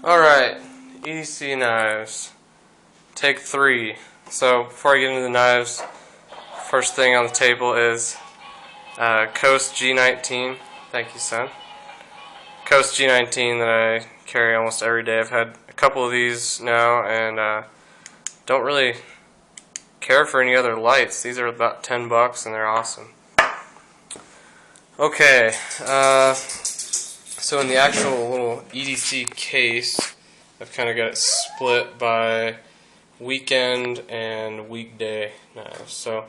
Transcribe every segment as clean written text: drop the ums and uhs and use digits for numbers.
Alright, EDC knives. Take 3. So, before I get into the knives, first thing on the table is Coast G19. Thank you, son. Coast G19 that I carry almost every day. I've had a couple of these now and don't really care for any other lights. These are about $10 and they're awesome. Okay, so in the actual little EDC case, I've kind of got it split by weekend and weekday knives. So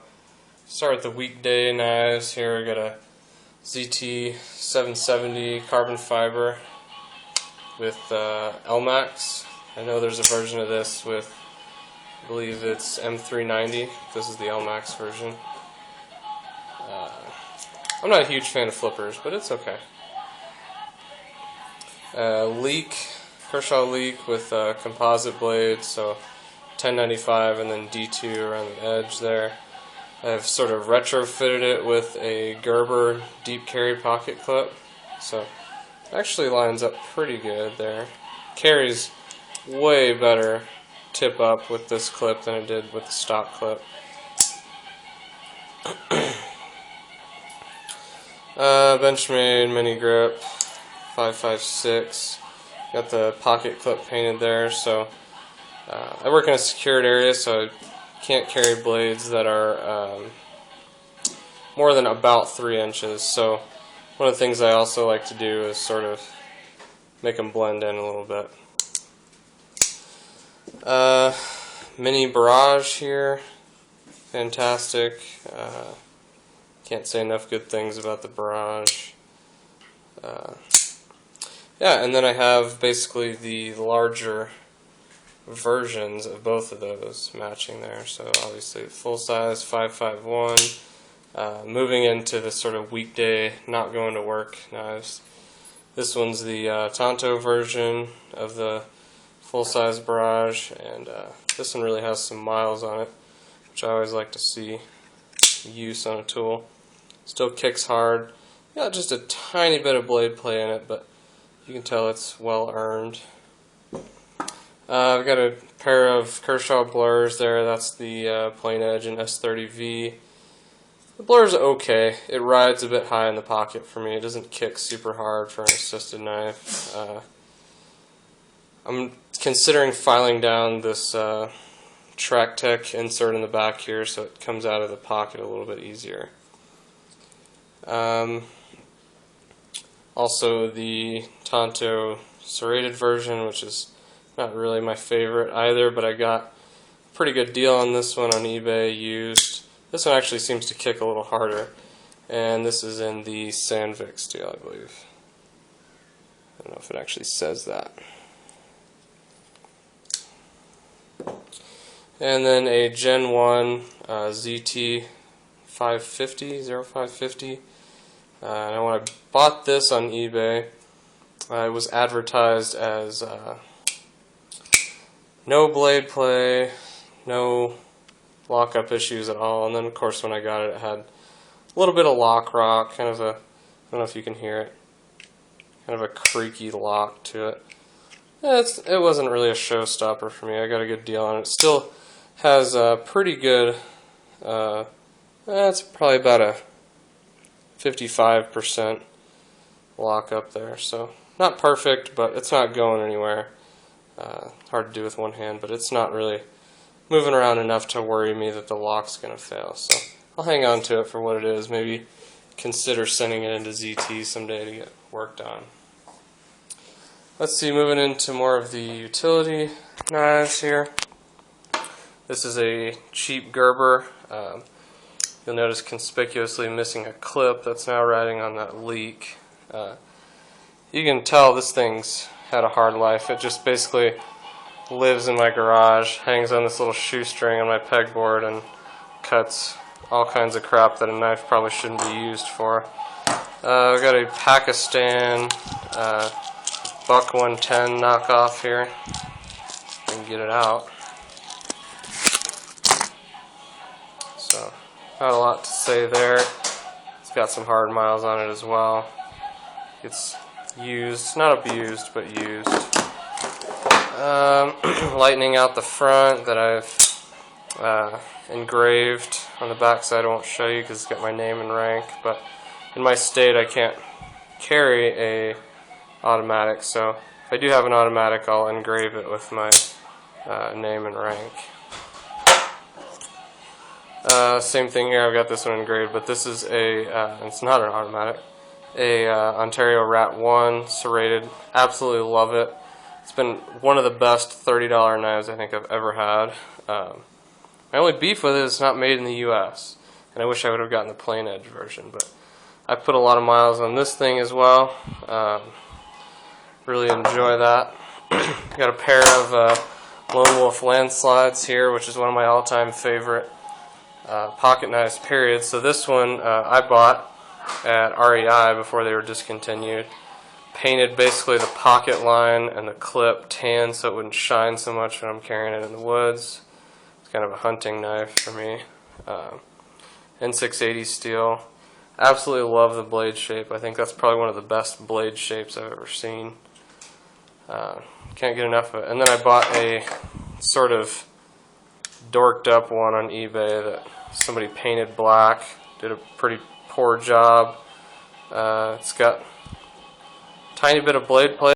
start with the weekday knives. Here I got a ZT 770 carbon fiber with LMAX. I know there's a version of this with, I believe it's M390. This is the LMAX version. I'm not a huge fan of flippers, but it's okay. Kershaw leak with composite blades, so 1095 and then D2 around the edge there. I've sort of retrofitted it with a Gerber deep carry pocket clip, so it actually lines up pretty good there. Carries way better tip up with this clip than it did with the stock clip. Benchmade mini grip 556. Got the pocket clip painted there, so I work in a secured area, so I can't carry blades that are more than about 3 inches. So one of the things I also like to do is sort of make them blend in a little bit. Mini barrage here, fantastic. Can't say enough good things about the barrage. Yeah, and then I have basically the larger versions of both of those matching there. So obviously full size 551. Moving into the sort of weekday, not going to work knives. This one's the Tonto version of the full size barrage, and this one really has some miles on it, which I always like to see use on a tool. Still kicks hard. Got just a tiny bit of blade play in it, but you can tell it's well earned. I've got a pair of Kershaw blurs there. That's the plain edge and S30V. The blur's okay. It rides a bit high in the pocket for me. It doesn't kick super hard for an assisted knife. I'm considering filing down this Track Tech insert in the back here so it comes out of the pocket a little bit easier. Also the Tonto serrated version, which is not really my favorite either, but I got a pretty good deal on this one on eBay used. This one actually seems to kick a little harder, and this is in the Sandvik steel, I believe. I don't know if it actually says that. And then a Gen 1 ZT 0550. And when I bought this on eBay, it was advertised as no blade play, no lockup issues at all. And then, of course, when I got it, it had a little bit of lock rock, kind of a, I don't know if you can hear it, kind of a creaky lock to it. It wasn't really a showstopper for me. I got a good deal on it. It still has a pretty good, it's probably about a 55% lock up there. So not perfect, but it's not going anywhere. Hard to do with one hand, but it's not really moving around enough to worry me that the lock's going to fail. So I'll hang on to it for what it is. Maybe consider sending it into ZT someday to get worked on. Let's see, moving into more of the utility knives here. This is a cheap Gerber. You'll notice conspicuously missing a clip that's now riding on that leak. You can tell this thing's had a hard life. It just basically lives in my garage, hangs on this little shoestring on my pegboard, and cuts all kinds of crap that a knife probably shouldn't be used for. I've got a Pakistan Buck 110 knockoff here. I can get it out. So, not a lot to say there. It's got some hard miles on it as well. It's used, not abused, but used. Lightening out the front that I've engraved on the back side. I won't show you because it's got my name and rank, but in my state I can't carry a automatic, so if I do have an automatic, I'll engrave it with my name and rank. Same thing here, I've got this one engraved, but this is it's not an automatic, Ontario Rat 1 serrated. Absolutely love it. It's been one of the best $30 knives I think I've ever had. My only beef with it is it's not made in the US, and I wish I would have gotten the plain edge version, but I put a lot of miles on this thing as well. Really enjoy that. Got a pair of Lone Wolf landslides here, which is one of my all-time favorite pocket knives, period. So this one I bought at REI before they were discontinued. Painted basically the pocket line and the clip tan so it wouldn't shine so much when I'm carrying it in the woods. It's kind of a hunting knife for me. N680 steel. Absolutely love the blade shape. I think that's probably one of the best blade shapes I've ever seen. Can't get enough of it. And then I bought a sort of dorked up one on eBay that somebody painted black. Did a pretty poor job. It's got a tiny bit of blade play.